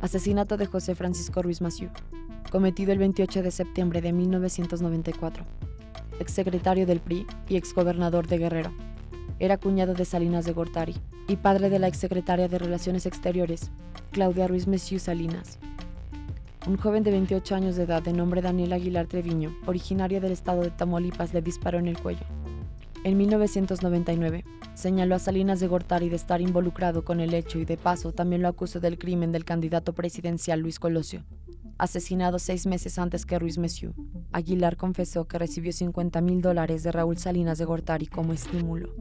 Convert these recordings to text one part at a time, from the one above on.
Asesinato de José Francisco Ruiz Massieu, cometido el 28 de septiembre de 1994. Exsecretario del PRI y exgobernador de Guerrero. Era cuñado de Salinas de Gortari y padre de la exsecretaria de Relaciones Exteriores, Claudia Ruiz Massieu Salinas. Un joven de 28 años de edad de nombre Daniel Aguilar Treviño, originario del estado de Tamaulipas, le disparó en el cuello. En 1999, señaló a Salinas de Gortari de estar involucrado con el hecho y de paso también lo acusó del crimen del candidato presidencial Luis Colosio, asesinado 6 meses antes que Ruiz Massieu. Aguilar confesó que recibió $50,000 de Raúl Salinas de Gortari como estímulo.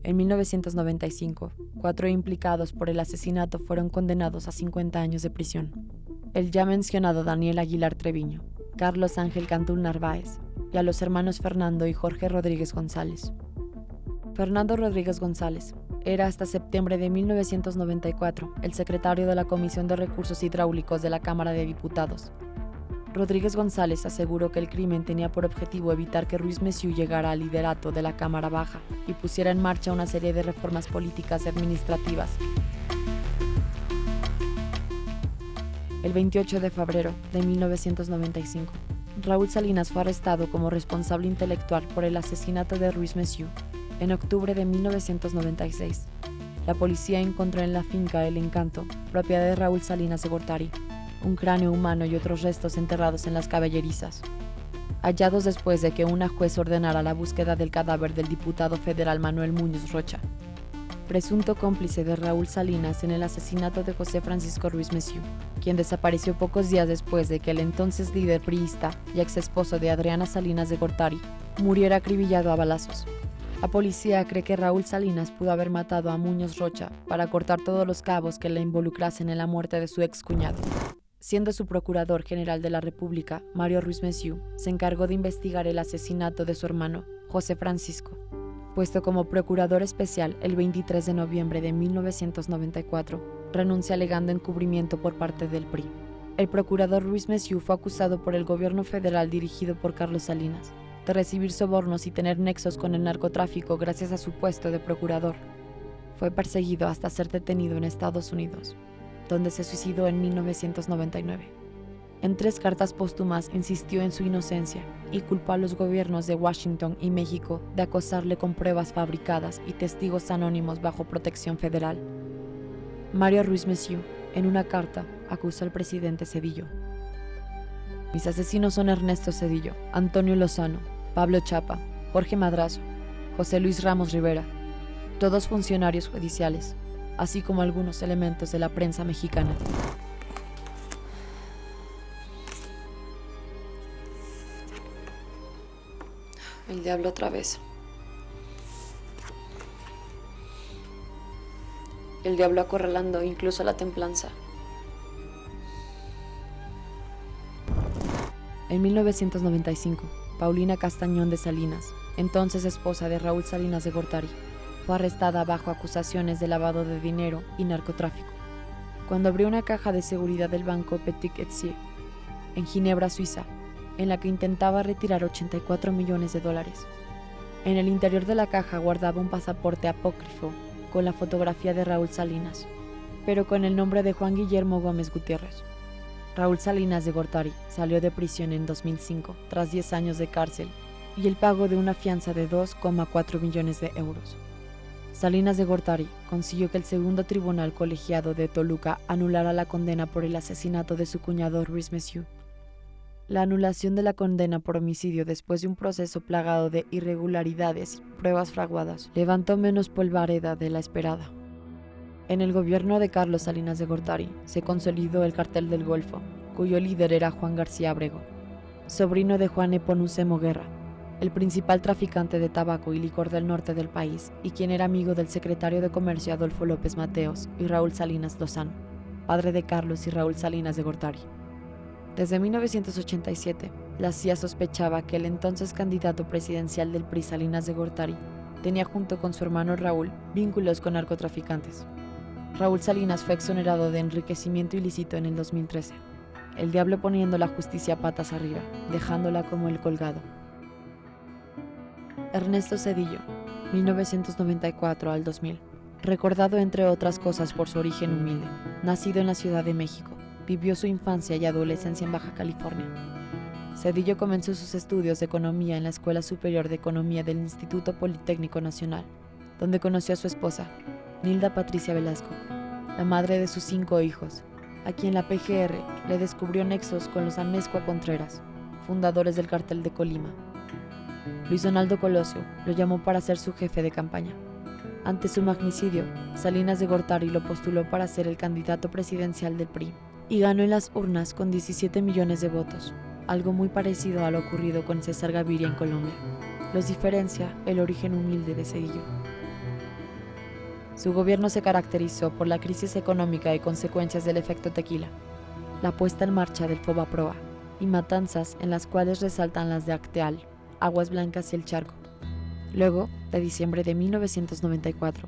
En 1995, 4 implicados por el asesinato fueron condenados a 50 años de prisión. El ya mencionado Daniel Aguilar Treviño, Carlos Ángel Cantul Narváez y a los hermanos Fernando y Jorge Rodríguez González. Fernando Rodríguez González era hasta septiembre de 1994 el secretario de la Comisión de Recursos Hidráulicos de la Cámara de Diputados. Rodríguez González aseguró que el crimen tenía por objetivo evitar que Ruiz Massieu llegara al liderato de la Cámara Baja y pusiera en marcha una serie de reformas políticas y administrativas. El 28 de febrero de 1995, Raúl Salinas fue arrestado como responsable intelectual por el asesinato de Ruiz Massieu. En octubre de 1996, la policía encontró en la finca El Encanto, propiedad de Raúl Salinas de Gortari, un cráneo humano y otros restos enterrados en las caballerizas, hallados después de que una juez ordenara la búsqueda del cadáver del diputado federal Manuel Muñoz Rocha, presunto cómplice de Raúl Salinas en el asesinato de José Francisco Ruiz Massieu, quien desapareció pocos días después de que el entonces líder priista y exesposo de Adriana Salinas de Gortari muriera acribillado a balazos. La policía cree que Raúl Salinas pudo haber matado a Muñoz Rocha para cortar todos los cabos que le involucrasen en la muerte de su excuñado. Siendo su procurador general de la República, Mario Ruiz Massieu, se encargó de investigar el asesinato de su hermano, José Francisco. Puesto como procurador especial el 23 de noviembre de 1994, renuncia alegando encubrimiento por parte del PRI. El procurador Ruiz Massieu fue acusado por el gobierno federal dirigido por Carlos Salinas de recibir sobornos y tener nexos con el narcotráfico gracias a su puesto de procurador. Fue perseguido hasta ser detenido en Estados Unidos, donde se suicidó en 1999. En 3 cartas póstumas insistió en su inocencia y culpó a los gobiernos de Washington y México de acosarle con pruebas fabricadas y testigos anónimos bajo protección federal. Mario Ruiz Massieu, en una carta, acusó al presidente Zedillo. Mis asesinos son Ernesto Zedillo, Antonio Lozano, Pablo Chapa, Jorge Madrazo, José Luis Ramos Rivera, todos funcionarios judiciales, así como algunos elementos de la prensa mexicana. El diablo otra vez. El diablo acorralando incluso la templanza. En 1995, Paulina Castañón de Salinas, entonces esposa de Raúl Salinas de Gortari, fue arrestada bajo acusaciones de lavado de dinero y narcotráfico, cuando abrió una caja de seguridad del banco Petit Etier, en Ginebra, Suiza, en la que intentaba retirar $84 millones. En el interior de la caja guardaba un pasaporte apócrifo con la fotografía de Raúl Salinas, pero con el nombre de Juan Guillermo Gómez Gutiérrez. Raúl Salinas de Gortari salió de prisión en 2005 tras 10 años de cárcel y el pago de una fianza de 2,4 millones de euros. Salinas de Gortari consiguió que el segundo tribunal colegiado de Toluca anulara la condena por el asesinato de su cuñado Ruiz Massieu. La anulación de la condena por homicidio después de un proceso plagado de irregularidades y pruebas fraguadas levantó menos polvareda de la esperada. En el gobierno de Carlos Salinas de Gortari se consolidó el Cartel del Golfo, cuyo líder era Juan García Abrego, sobrino de Juan Nepomucemo Guerra, el principal traficante de tabaco y licor del norte del país y quien era amigo del secretario de Comercio Adolfo López Mateos y Raúl Salinas Lozano, padre de Carlos y Raúl Salinas de Gortari. Desde 1987, la CIA sospechaba que el entonces candidato presidencial del PRI, Salinas de Gortari, tenía junto con su hermano Raúl vínculos con narcotraficantes. Raúl Salinas fue exonerado de enriquecimiento ilícito en el 2013, el diablo poniendo la justicia patas arriba, dejándola como el colgado. Ernesto Zedillo, 1994 al 2000. Recordado entre otras cosas por su origen humilde, nacido en la Ciudad de México, vivió su infancia y adolescencia en Baja California. Zedillo comenzó sus estudios de economía en la Escuela Superior de Economía del Instituto Politécnico Nacional, donde conoció a su esposa, Nilda Patricia Velasco, la madre de sus 5 hijos, a quien la PGR le descubrió nexos con los Amezcua Contreras, fundadores del Cártel de Colima. Luis Donaldo Colosio lo llamó para ser su jefe de campaña. Ante su magnicidio, Salinas de Gortari lo postuló para ser el candidato presidencial del PRI y ganó en las urnas con 17 millones de votos, algo muy parecido a lo ocurrido con César Gaviria en Colombia. Los diferencia el origen humilde de Zedillo. Su gobierno se caracterizó por la crisis económica y consecuencias del efecto tequila, la puesta en marcha del Fobaproa y matanzas en las cuales resaltan las de Acteal, Aguas Blancas y El Charco. Luego, de diciembre de 1994,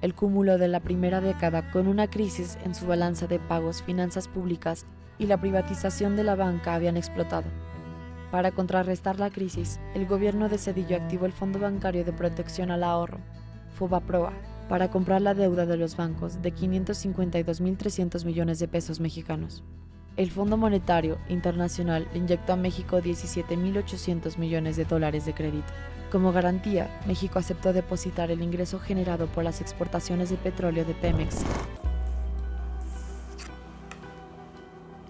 el cúmulo de la primera década con una crisis en su balanza de pagos, finanzas públicas y la privatización de la banca habían explotado. Para contrarrestar la crisis, el gobierno de Zedillo activó el Fondo Bancario de Protección al Ahorro, Fobaproa, para comprar la deuda de los bancos de 552.300 millones de pesos mexicanos. El Fondo Monetario Internacional le inyectó a México 17.800 millones de dólares de crédito. Como garantía, México aceptó depositar el ingreso generado por las exportaciones de petróleo de Pemex.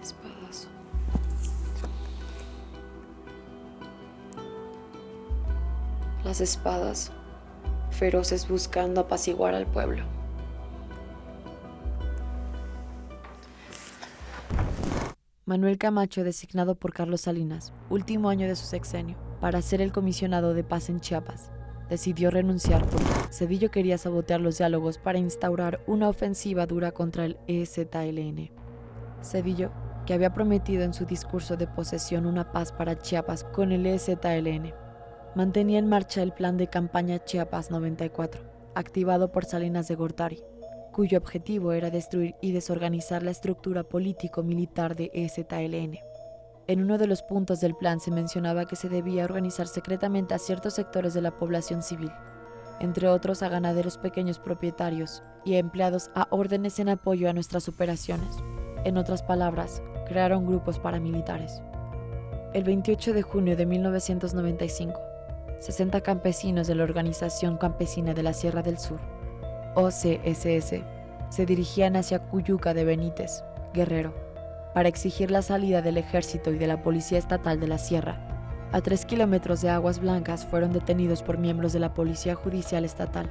Espadas. Las espadas, feroces buscando apaciguar al pueblo. Manuel Camacho, designado por Carlos Salinas, último año de su sexenio, para ser el comisionado de paz en Chiapas, decidió renunciar porque Zedillo quería sabotear los diálogos para instaurar una ofensiva dura contra el EZLN. Zedillo, que había prometido en su discurso de posesión una paz para Chiapas con el EZLN, mantenía en marcha el plan de campaña Chiapas 94, activado por Salinas de Gortari, cuyo objetivo era destruir y desorganizar la estructura político-militar de EZLN. En uno de los puntos del plan se mencionaba que se debía organizar secretamente a ciertos sectores de la población civil, entre otros a ganaderos pequeños propietarios y a empleados a órdenes en apoyo a nuestras operaciones. En otras palabras, crearon grupos paramilitares. El 28 de junio de 1995, 60 campesinos de la Organización Campesina de la Sierra del Sur, OCSS, se dirigían hacia Cuyuca de Benítez, Guerrero, para exigir la salida del ejército y de la Policía Estatal de la Sierra. A 3 kilómetros de Aguas Blancas fueron detenidos por miembros de la Policía Judicial Estatal,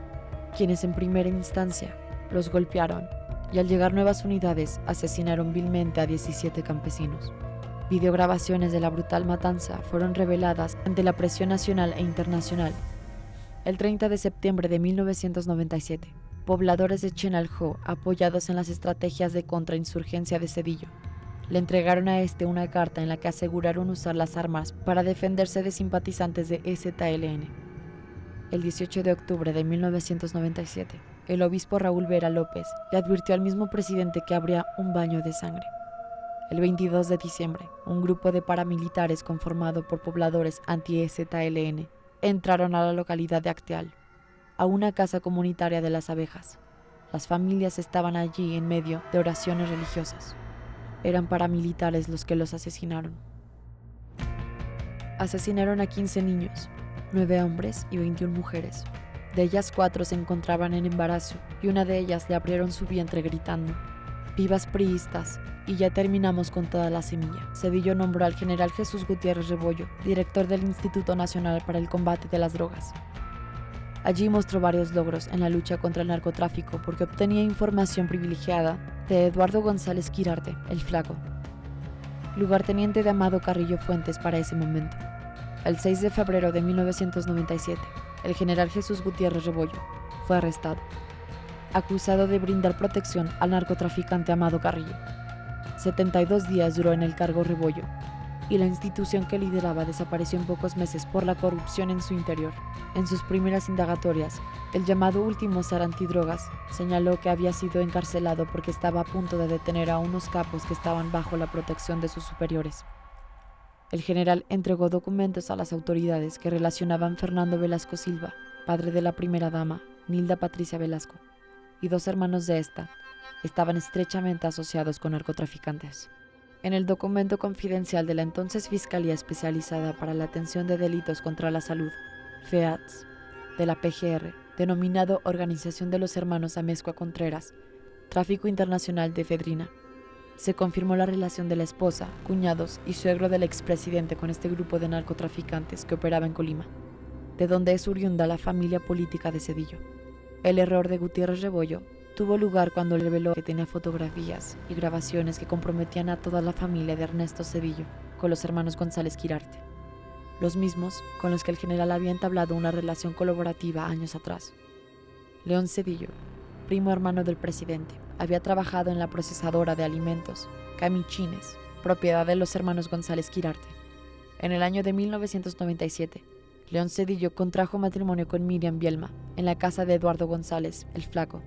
quienes en primera instancia los golpearon y al llegar nuevas unidades asesinaron vilmente a 17 campesinos. Videograbaciones de la brutal matanza fueron reveladas ante la presión nacional e internacional. El 30 de septiembre de 1997, pobladores de Chenalhó, apoyados en las estrategias de contrainsurgencia de Zedillo, le entregaron a este una carta en la que aseguraron usar las armas para defenderse de simpatizantes de EZLN. El 18 de octubre de 1997, el obispo Raúl Vera López le advirtió al mismo presidente que habría un baño de sangre. El 22 de diciembre, un grupo de paramilitares conformado por pobladores anti-EZLN entraron a la localidad de Acteal, a una casa comunitaria de las abejas. Las familias estaban allí en medio de oraciones religiosas. Eran paramilitares los que los asesinaron. Asesinaron a 15 niños, 9 hombres y 21 mujeres. De ellas 4 se encontraban en embarazo y una de ellas le abrieron su vientre gritando: "Vivas priistas", y ya terminamos con toda la semilla. Zedillo nombró al general Jesús Gutiérrez Rebollo, director del Instituto Nacional para el Combate de las Drogas. Allí mostró varios logros en la lucha contra el narcotráfico porque obtenía información privilegiada de Eduardo González Quirarte, el Flaco, lugarteniente de Amado Carrillo Fuentes para ese momento. El 6 de febrero de 1997, el general Jesús Gutiérrez Rebollo fue arrestado, acusado de brindar protección al narcotraficante Amado Carrillo. 72 días duró en el cargo Rebollo, y la institución que lideraba desapareció en pocos meses por la corrupción en su interior. En sus primeras indagatorias, el llamado último zar antidrogas señaló que había sido encarcelado porque estaba a punto de detener a unos capos que estaban bajo la protección de sus superiores. El general entregó documentos a las autoridades que relacionaban Fernando Velasco Silva, padre de la primera dama, Nilda Patricia Velasco, y 2 hermanos de esta, estaban estrechamente asociados con narcotraficantes. En el documento confidencial de la entonces Fiscalía Especializada para la Atención de Delitos contra la Salud, FEATS, de la PGR, denominado Organización de los Hermanos Amezcua Contreras, Tráfico Internacional de Efedrina, se confirmó la relación de la esposa, cuñados y suegro del expresidente con este grupo de narcotraficantes que operaba en Colima, de donde es oriunda la familia política de Zedillo. El error de Gutiérrez Rebollo tuvo lugar cuando reveló que tenía fotografías y grabaciones que comprometían a toda la familia de Ernesto Zedillo con los hermanos González Quirarte, los mismos con los que el general había entablado una relación colaborativa años atrás. León Zedillo, primo hermano del presidente, había trabajado en la procesadora de alimentos Camichines, propiedad de los hermanos González Quirarte. En el año de 1997, León Zedillo contrajo matrimonio con Miriam Bielma en la casa de Eduardo González, el Flaco.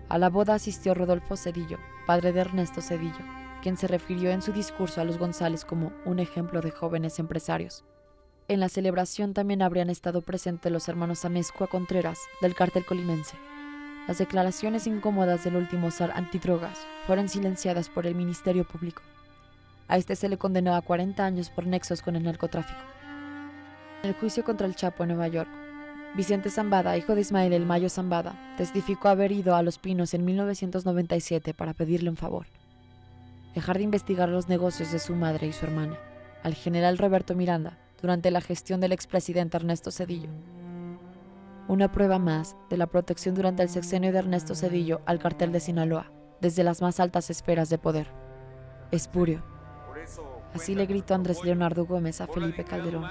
A la boda asistió Rodolfo Zedillo, padre de Ernesto Zedillo, quien se refirió en su discurso a los González como un ejemplo de jóvenes empresarios. En la celebración también habrían estado presentes los hermanos Amezcua Contreras del cártel colimense. Las declaraciones incómodas del último zar antidrogas fueron silenciadas por el Ministerio Público. A este se le condenó a 40 años por nexos con el narcotráfico. En el juicio contra el Chapo en Nueva York, Vicente Zambada, hijo de Ismael El Mayo Zambada, testificó haber ido a Los Pinos en 1997 para pedirle un favor: dejar de investigar los negocios de su madre y su hermana, al general Roberto Miranda, durante la gestión del expresidente Ernesto Zedillo. Una prueba más de la protección durante el sexenio de Ernesto Zedillo al cartel de Sinaloa, desde las más altas esferas de poder. Espurio. Así le gritó Andrés Leonardo Gómez a Felipe Calderón.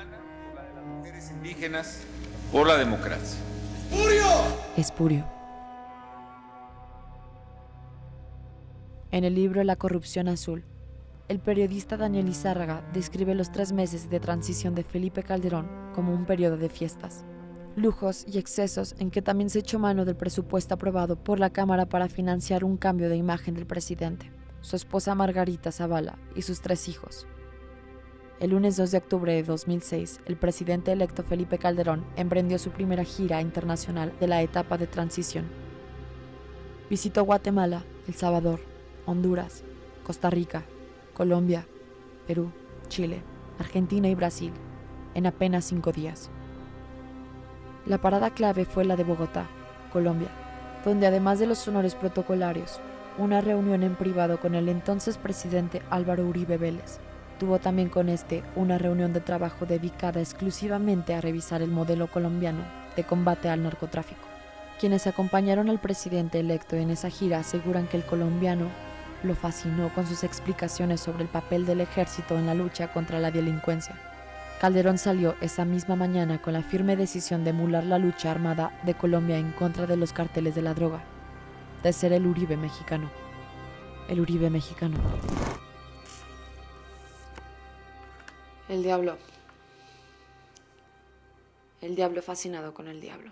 Mujeres indígenas por la democracia. Espurio. En el libro La corrupción azul, el periodista Daniel Izárraga describe los 3 meses de transición de Felipe Calderón como un periodo de fiestas, lujos y excesos en que también se echó mano del presupuesto aprobado por la Cámara para financiar un cambio de imagen del presidente, su esposa Margarita Zavala y sus 3 hijos. El lunes 2 de octubre de 2006, el presidente electo Felipe Calderón emprendió su primera gira internacional de la etapa de transición. Visitó Guatemala, El Salvador, Honduras, Costa Rica, Colombia, Perú, Chile, Argentina y Brasil, en apenas 5 días. La parada clave fue la de Bogotá, Colombia, donde además de los honores protocolarios, una reunión en privado con el entonces presidente Álvaro Uribe Vélez, tuvo también con una reunión de trabajo dedicada exclusivamente a revisar el modelo colombiano de combate al narcotráfico. Quienes acompañaron al presidente electo en esa gira aseguran que el colombiano lo fascinó con sus explicaciones sobre el papel del ejército en la lucha contra la delincuencia. Calderón salió esa misma mañana con la firme decisión de emular la lucha armada de Colombia en contra de los carteles de la droga, de ser el Uribe mexicano. El Uribe mexicano. El diablo. El diablo fascinado con el diablo.